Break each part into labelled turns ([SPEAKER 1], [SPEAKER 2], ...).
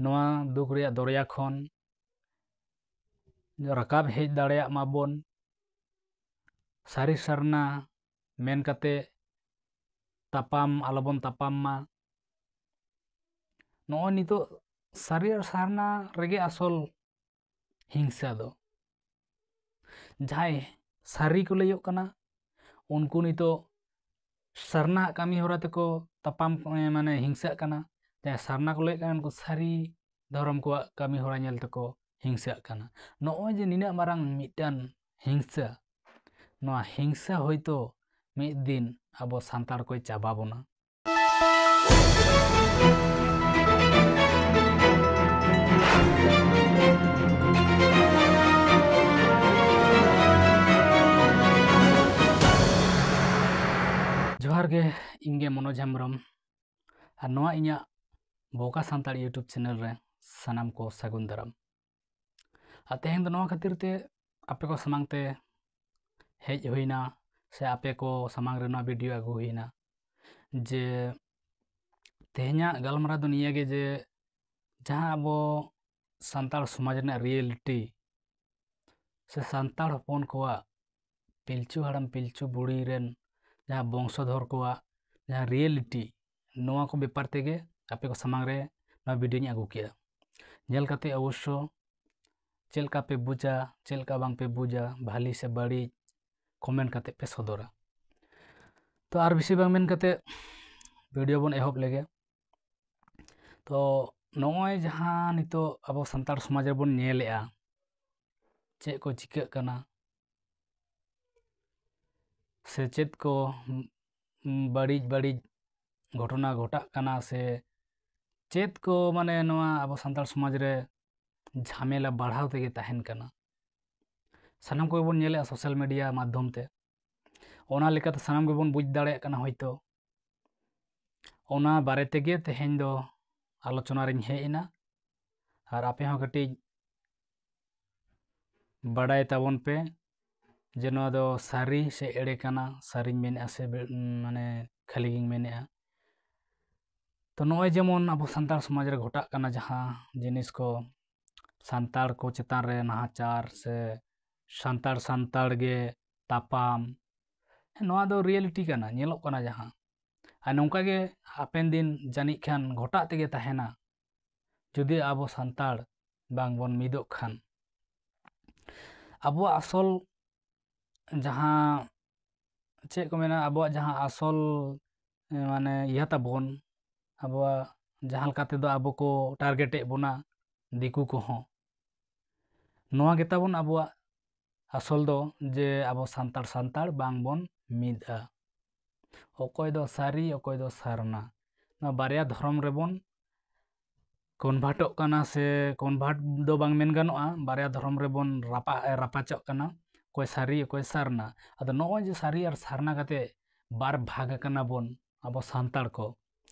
[SPEAKER 1] ᱱᱚᱣᱟ ᱫᱩᱠ ᱨᱮᱭᱟᱜ ᱫᱚᱨᱭᱟ ᱠᱷᱚᱱ ᱨᱟᱠᱟᱵ ᱦᱮᱡ ᱫᱟᱲᱮᱭᱟᱜ ᱢᱟᱵᱚᱱ, ᱥᱟᱹᱨᱤ ᱥᱟᱨᱱᱟ ᱢᱮᱱ ᱠᱟᱛᱮ ᱛᱟᱯᱟᱢ ᱟᱞᱚᱵᱚᱱ ᱛᱟᱯᱟᱢ ᱢᱟ। ᱱᱚᱜᱼᱚᱭ ᱱᱤᱛᱚᱜ ᱥᱟᱹᱨᱤ ᱟᱨ ᱥᱟᱨᱱᱟ ᱨᱮᱜᱮ ᱟᱥᱚᱞ ᱦᱤᱝᱥᱟ ᱫᱚ। ᱡᱟᱦᱟᱸᱭ ᱥᱟᱹᱨᱤ ᱠᱚ ᱞᱟᱹᱭᱚᱜ ᱠᱟᱱᱟ ᱩᱱᱠᱩ ᱱᱤᱛᱚᱜ ᱥᱟᱨᱱᱟ ᱠᱟᱹᱢᱤ ᱦᱚᱨᱟ ᱛᱮᱠᱚ ᱛᱟᱯᱟᱢ ᱦᱤᱝᱥᱟᱹᱜ ᱠᱟᱱᱟ। ᱡᱟᱦᱟᱸᱭ ᱥᱟᱨᱱᱟ ᱠᱚ ᱞᱟᱹᱭᱮᱫ ᱠᱟᱱᱟ ᱩᱱᱠᱩ ᱥᱟᱹᱨᱤ ᱫᱷᱚᱨᱚᱢ ᱠᱚᱣᱟᱜ ᱠᱟᱹᱢᱤ ᱦᱚᱨᱟ ᱧᱮᱞ ᱛᱮᱠᱚ ᱦᱤᱝᱥᱟᱹᱜ ᱠᱟᱱᱟ। ᱱᱚᱜᱼᱚᱭ ᱡᱮ ᱱᱤᱱᱟᱹᱜ ᱢᱟᱨᱟᱝ ᱢᱤᱫᱴᱟᱱ ᱦᱤᱝᱥᱟ, ᱱᱚᱣᱟ ᱦᱤᱝᱥᱟ ᱦᱚᱭᱛᱳ ᱢᱤᱫ ᱫᱤᱱ ᱟᱵᱚ ᱥᱟᱱᱛᱟᱲ ᱠᱚᱭ ᱪᱟᱵᱟ ᱵᱚᱱᱟ। ᱡᱚᱦᱟᱨ ᱜᱮ, ᱤᱧ ᱜᱮ ᱢᱚᱱᱳᱡ ᱦᱮᱢᱵᱨᱚᱢ, ᱟᱨ ᱱᱚᱣᱟ ᱤᱧᱟᱹᱜ ᱵᱷᱳᱠᱟ ᱥᱟᱱᱛᱟᱲ ᱤᱭᱩᱴᱩᱵᱽ ᱪᱮᱱᱮᱞ ᱨᱮ ᱥᱟᱱᱟᱢ ᱠᱚ ᱥᱟᱹᱜᱩᱱ ᱫᱟᱨᱟᱢ। ᱟᱨ ᱛᱮᱦᱮᱧ ᱫᱚ ᱱᱚᱣᱟ ᱠᱷᱟᱹᱛᱤᱨ ᱛᱮ ᱟᱯᱮ ᱠᱚ ᱥᱟᱢᱟᱝ ᱛᱮ ᱦᱮᱡ ᱦᱩᱭᱱᱟ, ᱥᱮ ᱟᱯᱮ ᱠᱚ ᱥᱟᱢᱟᱝ ᱨᱮ ᱱᱚᱣᱟ ᱵᱷᱤᱰᱤᱭᱳ ᱟᱹᱜᱩ ᱦᱩᱭᱱᱟ ᱡᱮ ᱛᱮᱦᱮᱧᱟᱜ ᱜᱟᱞᱢᱟᱨᱟᱣ ᱫᱚ ᱱᱤᱭᱟᱹᱜᱮ ᱡᱮ ᱡᱟᱦᱟᱸ ᱟᱵᱚ ᱥᱟᱱᱛᱟᱲ ᱥᱚᱢᱟᱡᱽ ᱨᱮᱱᱟᱜ ᱨᱤᱭᱮᱞᱤᱴᱤ ᱥᱮ ᱥᱟᱱᱛᱟᱲ ᱦᱚᱯᱚᱱ ᱠᱚᱣᱟᱜ ᱯᱤᱞᱪᱩ ᱦᱟᱲᱟᱢ ᱯᱤᱞᱪᱩ ᱵᱩᱲᱦᱤ ᱨᱮᱱ ᱡᱟᱦᱟᱸ ᱵᱚᱝᱥᱚᱫᱷᱚᱨ ᱠᱚᱣᱟᱜ ᱡᱟᱦᱟᱸ ᱨᱤᱭᱮᱞᱤᱴᱤ, ᱱᱚᱣᱟ ᱠᱚ ᱵᱮᱯᱟᱨ ᱛᱮᱜᱮ ᱟᱯᱮ ᱠᱚ ᱥᱟᱢᱟᱝ ᱨᱮ ᱱᱚᱣᱟ ᱵᱷᱤᱰᱤᱭᱳᱧ ᱟᱹᱜᱩ ᱠᱮᱫᱟ। ᱧᱮᱞ ᱠᱟᱛᱮ ᱚᱵᱚᱥᱥᱚ ᱪᱮᱫ ᱞᱮᱠᱟ ᱯᱮ ᱵᱩᱡᱟ, ᱪᱮᱫ ᱞᱮᱠᱟ ᱵᱟᱝ ᱯᱮ ᱵᱩᱡᱟ, ᱵᱷᱟᱞᱤ ᱥᱮ ᱵᱟᱹᱲᱤᱡ ᱠᱚᱢᱮᱱᱴ ᱠᱟᱛᱮ ᱯᱮ ᱥᱚᱫᱚᱨᱟ। ᱛᱚ ᱟᱨ ᱵᱮᱥᱤ ᱵᱟᱝ ᱢᱮᱱ ᱠᱟᱛᱮ ᱵᱷᱤᱰᱤᱭᱳ ᱵᱚᱱ ᱮᱦᱚᱵ ᱞᱮᱜᱮ। ᱛᱚ ᱱᱚᱜᱼᱚᱭ ᱡᱟᱦᱟᱸ ᱱᱤᱛᱚᱜ ᱟᱵᱚ ᱥᱟᱱᱛᱟᱲ ᱥᱚᱢᱟᱡᱽ ᱨᱮᱵᱚᱱ ᱧᱮᱞᱮᱜᱼᱟ ᱪᱮᱫ ᱠᱚ ᱪᱤᱠᱟᱹᱜ ᱠᱟᱱᱟ, ᱥᱮ ᱪᱮᱫ ᱠᱚ ᱵᱟᱹᱲᱤᱡ ᱵᱟᱹᱲᱤᱡ ᱜᱷᱚᱴᱚᱱᱟ ᱜᱷᱚᱴᱟᱜ ᱠᱟᱱᱟ, ᱥᱮ ᱪᱮᱫ ᱠᱚ ᱱᱚᱣᱟ ᱟᱵᱚ ᱥᱟᱱᱛᱟᱲ ᱥᱚᱢᱟᱡᱽ ᱨᱮ ঝামেলা বাড়াও থেকে তাহেন কানা, সানাম ᱠᱚ ᱵᱚᱱ ᱧᱮᱞᱮᱜᱼᱟ ᱥᱳᱥᱟᱞ ᱢᱤᱰᱤᱭᱟ ᱢᱟᱫᱽᱫᱷᱚᱢ ᱛᱮ। ᱚᱱᱟ ᱞᱮᱠᱟᱛᱮ ᱥᱟᱱᱟᱢ ᱜᱮᱵᱚᱱ ᱵᱩᱡᱽ ᱫᱟᱲᱮᱭᱟᱜ ᱠᱟᱱᱟ ᱦᱚᱭᱛᱳ। ᱚᱱᱟ ᱵᱟᱨᱮ ᱛᱮᱜᱮ ᱛᱮᱦᱮᱧ ᱫᱚ ᱟᱞᱳᱪᱚᱱᱟ ᱨᱤᱧ ᱦᱮᱡ ᱮᱱᱟ, ᱟᱨ ᱟᱯᱮ ᱦᱚᱸ ᱠᱟᱹᱴᱤᱡ ᱵᱟᱰᱟᱭ ᱛᱟᱵᱚᱱ ᱯᱮ ᱡᱮ ᱱᱚᱣᱟ ᱫᱚ ᱥᱟᱹᱨᱤ ᱥᱮ ᱮᱲᱮ ᱠᱟᱱᱟ, ᱥᱟᱹᱨᱤᱧ ᱢᱮᱱᱮᱜᱼᱟ ᱥᱮ ᱠᱷᱟᱹᱞᱤ ᱜᱤᱧ ᱢᱮᱱᱮᱜᱼᱟ। ᱛᱚ ᱱᱚᱜᱼᱚᱭ ᱡᱮᱢᱚᱱ ᱟᱵᱚ ᱥᱟᱱᱛᱟᱲ ᱥᱚᱢᱟᱡᱽ ᱨᱮ ᱜᱷᱚᱴᱟᱜ ᱠᱟᱱᱟ ᱡᱟᱦᱟᱸ ᱡᱤᱱᱤᱥ ᱠᱚ, ᱥᱟᱱᱛᱟᱲ ᱠᱚ ᱪᱮᱛᱟᱱ ᱨᱮ ᱱᱟᱦᱟᱪᱟᱨ, ᱥᱮ ᱥᱟᱱᱛᱟᱲ ᱥᱟᱱᱛᱟᱲ ᱜᱮ ᱛᱟᱯᱟᱢ, ᱱᱚᱣᱟ ᱫᱚ ᱨᱤᱭᱮᱞᱤᱴᱤ ᱠᱟᱱᱟ, ᱧᱮᱞᱚᱜ ᱠᱟᱱᱟ ᱡᱟᱦᱟᱸ। ᱟᱨ ᱱᱚᱝᱠᱟ ᱜᱮ ᱦᱟᱯᱮᱱ ᱫᱤᱱ ᱡᱟᱹᱱᱤᱡ ᱠᱷᱟᱱ ᱜᱷᱚᱴᱟᱜ ᱛᱮᱜᱮ ᱛᱟᱦᱮᱱᱟ ᱡᱩᱫᱤ ᱟᱵᱚ ᱥᱟᱱᱛᱟᱲ ᱵᱟᱝᱵᱚᱱ ᱢᱤᱫᱚᱜ ᱠᱷᱟᱱ। ᱟᱵᱚᱣᱟᱜ ᱟᱥᱚᱞ ᱡᱟᱦᱟᱸ ᱪᱮᱫ ᱠᱚ ᱢᱮᱱᱟ, ᱟᱵᱚᱣᱟᱜ ᱡᱟᱦᱟᱸ ᱟᱥᱚᱞ ᱤᱭᱟᱹ ᱛᱟᱵᱚᱱ, ᱟᱵᱚᱣᱟᱜ ᱡᱟᱦᱟᱸ ᱞᱮᱠᱟ ᱛᱮᱫᱚ ᱟᱵᱚ ᱠᱚ ᱴᱟᱨᱜᱮᱴᱮᱫ ᱵᱚᱱᱟ ᱫᱤᱠᱩ ᱠᱚᱦᱚᱸ, ᱱᱚᱣᱟ ᱜᱮᱛᱟᱵᱚᱱ ᱟᱵᱚᱣᱟᱜ ᱟᱥᱚᱞ ᱫᱚ, ᱡᱮ ᱟᱵᱚ ᱥᱟᱱᱛᱟᱲ ᱥᱟᱱᱛᱟᱲ ᱵᱟᱝᱵᱚᱱ ᱢᱤᱫᱼᱟ। ᱚᱠᱚᱭ ᱫᱚ ᱥᱟᱹᱨᱤ, ᱚᱠᱚᱭ ᱫᱚ ᱥᱟᱨᱱᱟ, ᱱᱚᱣᱟ ᱵᱟᱨᱭᱟ ᱫᱷᱚᱨᱚᱢ ᱨᱮᱵᱚᱱ ᱠᱚᱱᱵᱷᱟᱨᱴᱚᱜ ᱠᱟᱱᱟ, ᱥᱮ ᱠᱚᱱᱵᱷᱟᱨᱴ ᱫᱚ ᱵᱟᱝ ᱢᱮᱱ ᱜᱟᱱᱚᱜᱼᱟ, ᱵᱟᱨᱭᱟ ᱫᱷᱚᱨᱚᱢ ᱨᱮᱵᱚn ᱨᱟᱯᱟᱪᱚᱜ ᱠᱟᱱᱟ, ᱚᱠᱚᱭ ᱥᱟᱹᱨᱤ ᱚᱠᱚᱭ ᱥᱟᱨᱱᱟ। ᱟᱫᱚ ᱱᱚᱜᱼᱚᱭ ᱡᱮ ᱥᱟᱹᱨᱤ ᱟᱨ ᱥᱟᱨᱱᱟ ᱠᱟᱛᱮ ᱵᱟᱨ ᱵᱷᱟᱜᱽ ᱟᱠᱟᱱᱟ ᱵᱚᱱ ᱟᱵᱚ ᱥᱟᱱᱛᱟᱲ ᱠᱚ,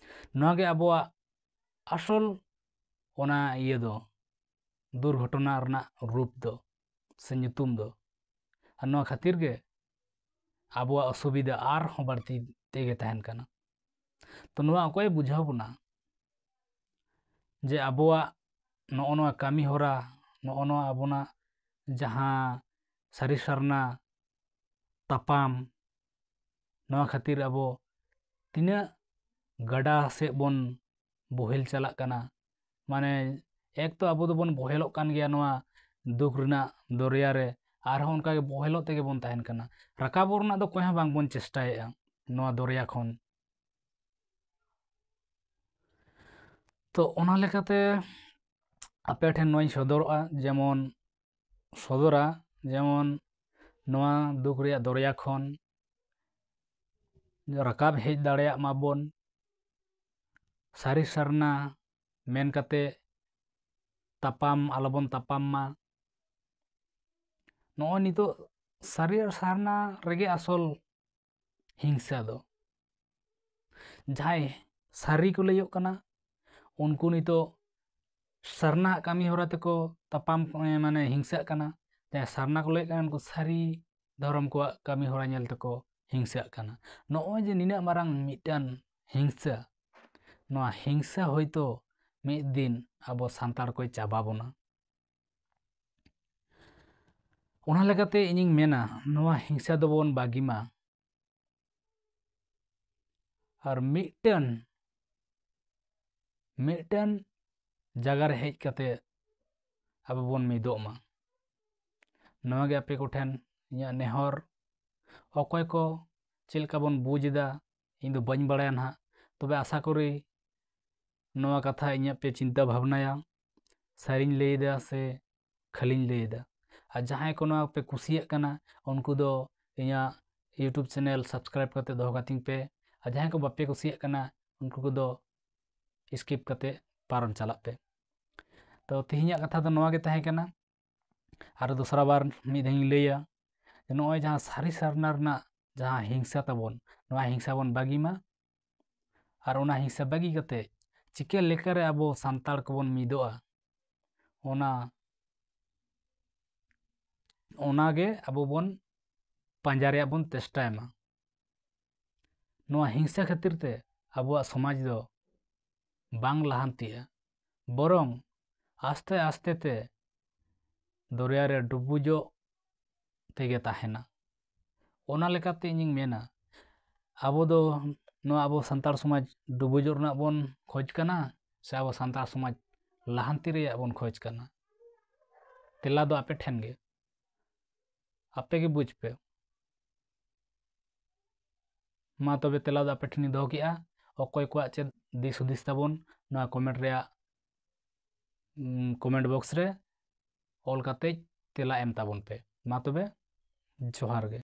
[SPEAKER 1] ᱱᱚᱣᱟ ᱜᱮ ᱟᱵᱚᱣᱟᱜ ᱟᱥᱚᱞ ᱚᱱᱟ ᱤᱭᱟᱹ ᱫᱚ, ᱫᱩᱨᱜᱷᱚᱴᱚᱱᱟ ᱨᱮᱱᱟᱜ ᱨূᱯ ᱫᱚ ᱥᱮ ᱧᱩᱛᱩᱢ ᱫᱚ। ᱟᱨ ᱱᱚᱣᱟ ᱠᱷᱟᱹᱛᱤᱨ ᱜᱮ ᱟᱵᱚᱣᱟᱜ ᱚᱥᱩᱵᱤᱫᱟ ᱟᱨᱦᱚᱸ ᱵᱟᱹᱲᱛᱤ ᱛᱮᱜᱮ ᱛᱟᱦᱮᱱ ᱠᱟᱱᱟ। ᱛᱚ ᱱᱚᱣᱟ ᱚᱠᱚᱭ ᱵᱩᱡᱷᱟᱹᱣ ᱵᱚᱱᱟ ᱡᱮ ᱟᱵᱚᱣᱟᱜ ᱱᱚᱜᱼᱚ ᱱᱚᱣᱟ ᱠᱟᱹᱢᱤ ᱦᱚᱨᱟ, ᱱᱚᱜᱼᱚ ᱱᱚᱣᱟ ᱟᱵᱚᱱᱟᱜ ᱡᱟᱦᱟᱸ ᱥᱟᱹᱨᱤ ᱥᱟᱨᱱᱟ ᱛᱟᱯᱟᱢ, ᱱᱚᱣᱟ ᱠᱷᱟᱹᱛᱤᱨ ᱟᱵᱚ ᱛᱤᱱᱟᱹᱜ ᱜᱟᱰᱟ ᱥᱮᱫ ᱵᱚᱱ ᱵᱚᱦᱮᱞ ᱪᱟᱞᱟᱜ ᱠᱟᱱᱟ। ᱮᱠ ᱛᱚ ᱟᱵᱚ ᱫᱚᱵᱚᱱ ᱵᱚᱦᱮᱞᱚᱜ ᱠᱟᱱ ᱜᱮᱭᱟ ᱱᱚᱣᱟ ᱫᱩᱠ ᱨᱮᱱᱟᱜ ᱫᱚᱨᱭᱟ ᱨᱮ, ᱟᱨᱦᱚᱸ ᱚᱱᱠᱟᱜᱮ ᱵᱚᱦᱮᱞᱚᱜ ᱛᱮᱜᱮ ᱵᱚᱱ ᱛᱟᱦᱮᱱ ᱠᱟᱱᱟ। ᱨᱟᱠᱟᱵᱚᱜ ᱨᱮᱱᱟᱜ ᱫᱚ ᱚᱠᱚᱭ ᱦᱚᱸ ᱵᱟᱝᱵᱚᱱ ᱪᱮᱥᱴᱟᱭᱮᱜᱼᱟ ᱱᱚᱣᱟ ᱫᱚᱨᱭᱟ ᱠᱷᱚᱱ। ᱛᱚ ᱚᱱᱟ ᱞᱮᱠᱟᱛᱮ ᱟᱯᱮ ᱴᱷᱮᱱ ᱱᱚᱣᱟᱧ ᱥᱚᱫᱚᱨᱟ, ᱡᱮᱢᱚᱱ ᱱᱚᱣᱟ ᱫᱩᱠ ᱨᱮᱭᱟᱜ ᱫᱚᱨᱭᱟ ᱠᱷᱚᱱ ᱨᱟᱠᱟᱵ ᱦᱮᱡ ᱫᱟᱲᱮᱭᱟᱜ ᱢᱟᱵᱚᱱ, ᱥᱟᱹᱨᱤ ᱥᱟᱨᱱᱟ ᱢᱮᱱ ᱠᱟᱛᱮ ᱛᱟᱯᱟᱢ ᱟᱞᱚᱵᱚᱱ ᱛᱟᱯᱟᱢ ᱢᱟ। ᱱᱚᱜᱼᱚᱭ ᱱᱤᱛᱚᱜ ᱥᱟᱹᱨᱤ ᱟᱨ ᱥᱟᱨᱱᱟ ᱨᱮᱜᱮ ᱟᱥᱚᱞ ᱦᱤᱝᱥᱟ ᱫᱚ। ᱡᱟᱦᱟᱸᱭ ᱥᱟᱹᱨᱤ ᱠᱚ ᱞᱟᱹᱭᱚᱜ ᱠᱟᱱᱟ ᱩᱱᱠᱩ ᱱᱤᱛᱚᱜ ᱥᱟᱨᱱᱟ ᱠᱟᱹᱢᱤ ᱦᱚᱨᱟ ᱛᱮᱠᱚ ᱛᱟᱯᱟᱢ ᱦᱤᱝᱥᱟᱹᱜ ᱠᱟᱱᱟ। ᱡᱟᱦᱟᱸᱭ ᱥᱟᱨᱱᱟ ᱠᱚ ᱞᱟᱹᱭᱮᱫ ᱠᱟᱱᱟ ᱩᱱᱠᱩ ᱥᱟᱹᱨᱤ ᱫᱷᱚᱨᱚᱢ ᱠᱚᱣᱟᱜ ᱠᱟᱹᱢᱤ ᱦᱚᱨᱟ ᱧᱮᱞ ᱛᱮᱠᱚ ᱦᱤᱝᱥᱟᱹᱜ ᱠᱟᱱᱟ। ᱱᱚᱜᱼᱚᱭ ᱡᱮ ᱱᱤᱱᱟᱹᱜ ᱢᱟᱨᱟᱝ ᱢᱤᱫᱴᱟᱱ ᱦᱤᱝᱥᱟ, ᱱᱚᱣᱟ ᱦᱤᱝᱥᱟ ᱦᱚᱭᱛᱳ ᱢᱤᱫ ᱫᱤᱱ ᱟᱵᱚ ᱥᱟᱱᱛᱟᱲ ᱠᱚᱭ ᱪᱟᱵᱟ ᱵᱚᱱᱟ। ᱚᱱᱟ ᱞᱮᱠᱟᱛᱮ ᱤᱧᱤᱧ ᱢᱮᱱᱟ ᱱᱚᱣᱟ ᱦᱤᱝᱥᱟ ᱫᱚᱵᱚᱱ ᱵᱟᱹᱜᱤ ᱢᱟ ᱟᱨ ᱢᱤᱫᱴᱟᱹᱱ ᱡᱟᱭᱜᱟ ᱨᱮ ᱦᱮᱡ ᱠᱟᱛᱮ ᱟᱵᱚ ᱵᱚᱱ ᱢᱤᱫᱚᱜ ᱢᱟ। ᱱᱚᱣᱟ ᱜᱮ ᱟᱯᱮ ᱠᱚᱴᱷᱮᱱ ᱤᱧᱟᱹᱜ ᱱᱮᱦᱚᱨ। ᱚᱠᱚᱭ ᱠᱚ ᱪᱮᱫ ᱞᱮᱠᱟ ᱵᱚᱱ ᱵᱩᱡᱽ ᱮᱫᱟ ᱤᱧ ᱫᱚ ᱵᱟᱹᱧ ᱵᱟᱲᱟᱭᱟ ᱱᱟᱦᱟᱜ, ᱛᱚᱵᱮ ᱟᱥᱟ ᱠᱚᱨᱤ ᱱᱚᱣᱟ ᱠᱟᱛᱷᱟ ᱤᱧᱟᱹᱜ ᱯᱮ ᱪᱤᱱᱛᱟᱹ ᱵᱷᱟᱵᱽᱱᱟᱭᱟ, ᱥᱟᱹᱨᱤᱧ ᱞᱟᱹᱭᱮᱫᱟ ᱥᱮ ᱠᱷᱟᱹᱞᱤᱧ ᱞᱟᱹᱭᱮᱫᱟ। ᱟᱨ ᱡᱟᱦᱟᱸᱭ ᱠᱚ ᱱᱚᱣᱟ ᱯᱮ ᱠᱩᱥᱤᱭᱟᱜ ᱠᱟᱱᱟ ᱩᱱᱠᱩ ᱫᱚ ᱤᱧᱟᱹᱜ ᱤᱭᱩᱴᱩᱵᱽ ᱪᱮᱱᱮᱞ ᱥᱟᱵᱥᱠᱨᱟᱭᱤᱵ ᱠᱟᱛᱮ ᱫᱚᱦᱚ ᱠᱟᱹᱛᱤᱧ ᱯᱮ, ᱟᱨ ᱡᱟᱦᱟᱸᱭ ᱠᱚ ᱵᱟᱯᱮ ᱠᱩᱥᱤᱭᱟᱜ ᱠᱟᱱᱟ ᱩᱱᱠᱩ ᱠᱚᱫᱚ ᱥᱠᱤᱯ ᱠᱟᱛᱮ ᱯᱟᱨᱚᱢ ᱪᱟᱞᱟᱜ ᱯᱮ। ᱛᱚ ᱛᱮᱦᱮᱧᱟᱜ ᱠᱟᱛᱷᱟ ᱫᱚ ᱱᱚᱣᱟ ᱜᱮ ᱛᱟᱦᱮᱸ ᱠᱟᱱᱟ। ᱟᱨ ᱫᱚᱥᱨᱟ ᱵᱟᱨ ᱢᱤᱫ ᱫᱷᱟᱣ ᱤᱧ ᱞᱟᱹᱭᱟ ᱱᱚᱜᱼᱚᱭ ᱡᱟᱦᱟᱸ ᱥᱟᱹᱨᱤ ᱥᱟᱨᱱᱟ ᱨᱮᱱᱟᱜ ᱡᱟᱦᱟᱸ ᱦᱤᱝᱥᱟ ᱛᱟᱵᱚᱱ, ᱱᱚᱣᱟ ᱦᱤᱝᱥᱟ ᱵᱚᱱ ᱵᱟᱹᱜᱤ ᱢᱟ। ᱟᱨ ᱚᱱᱟ ᱦᱤᱝᱥᱟ ᱵᱟᱹᱜᱤ ᱠᱟᱛᱮ ᱪᱤᱠᱟᱹ ᱞᱮᱠᱟᱨᱮ ᱟᱵᱚ ᱥᱟᱱᱛᱟᱲ ᱠᱚᱵᱚᱱ ᱢᱤᱫᱚᱜᱼᱟ ᱚᱱᱟᱜᱮ ᱟᱵᱚ ᱵᱚᱱ ᱯᱟᱸᱡᱟ ᱨᱮᱭᱟᱜ ᱵᱚᱱ ᱪᱮᱥᱴᱟᱭ ᱢᱟ। ᱱᱚᱣᱟ ᱦᱤᱝᱥᱟ ᱠᱷᱟᱹᱛᱤᱨ ᱛᱮ ᱟᱵᱚᱣᱟᱜ ᱥᱚᱢᱟᱡᱽ ᱫᱚ ᱵᱟᱝ ᱞᱟᱦᱟᱱᱛᱤᱜᱼᱟ, ᱵᱚᱨᱚᱝ ᱟᱥᱛᱮ ᱟᱥᱛᱮ ᱛᱮ ᱫᱚᱨᱭᱟ ᱨᱮ ᱰᱩᱵᱩᱡᱚᱜ ᱛᱮᱜᱮ ᱛᱟᱦᱮᱱᱟ। ᱚᱱᱟ ᱞᱮᱠᱟᱛᱮ ᱤᱧᱤᱧ ᱢᱮᱱᱟ ᱟᱵᱚ ᱫᱚ ᱱᱚᱣᱟ ᱟᱵᱚ ᱥᱟᱱᱛᱟᱲ ᱥᱚᱢᱟᱡᱽ ᱰᱩᱵᱩᱡᱚᱜ ᱨᱮᱱᱟᱜ ᱵᱚᱱ ᱠᱷᱚᱡᱽ ᱠᱟᱱᱟ ᱥᱮ ᱟᱵᱚ ᱥᱟᱱᱛᱟᱲ ᱥᱚᱢᱟᱡᱽ ᱞᱟᱦᱟᱱᱛᱤ ᱨᱮᱭᱟᱜ ᱵᱚᱱ ᱠᱷᱚᱡᱽ ᱠᱟᱱᱟ? ᱛᱮᱞᱟ ᱫᱚ ᱟᱯᱮ ᱴᱷᱮᱱ ᱜᱮ, ᱟᱯᱮ ᱜᱮ ᱵᱩᱡᱽ ᱯᱮ। ᱢᱟ ᱛᱚᱵᱮ ᱛᱮᱞᱟ ᱫᱚ ᱟᱯᱮ ᱴᱷᱮᱱᱤᱧ ᱫᱚᱦᱚ ᱠᱮᱜᱼᱟ। ᱚᱠᱚᱭ ᱠᱚᱣᱟᱜ ᱪᱮᱫ ᱫᱤᱥ ᱦᱩᱫᱤᱥ ᱛᱟᱵᱚᱱ ᱱᱚᱣᱟ ᱠᱚᱢᱮᱱᱴ ᱵᱚᱠᱥ ᱨᱮ ᱚᱞ ᱠᱟᱛᱮ ᱛᱮᱞᱟ ᱮᱢ ᱛᱟᱵᱚᱱ ᱯᱮ। ᱢᱟ ᱛᱚᱵᱮ ᱡᱚᱦᱟᱨ ᱜᱮ।